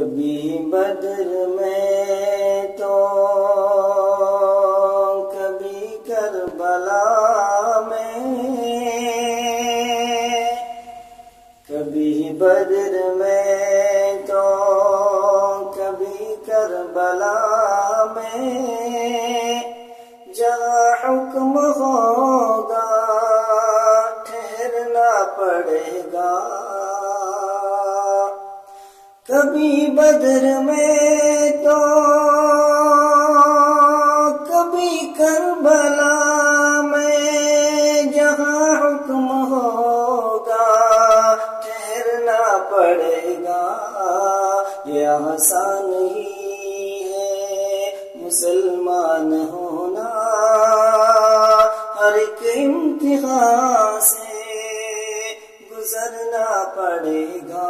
कभी बद्र में तो कभी करबला में, कभी बद्र में तो कभी करबला में, जहाँ हुक्म होगा ठहरना पड़ेगा। कभी बद्र में तो कभी करबला में, जहाँ हुक्म होगा ठहरना पड़ेगा। ये आसान ही है मुसलमान होना, हर एक इम्तिहान से गुजरना पड़ेगा।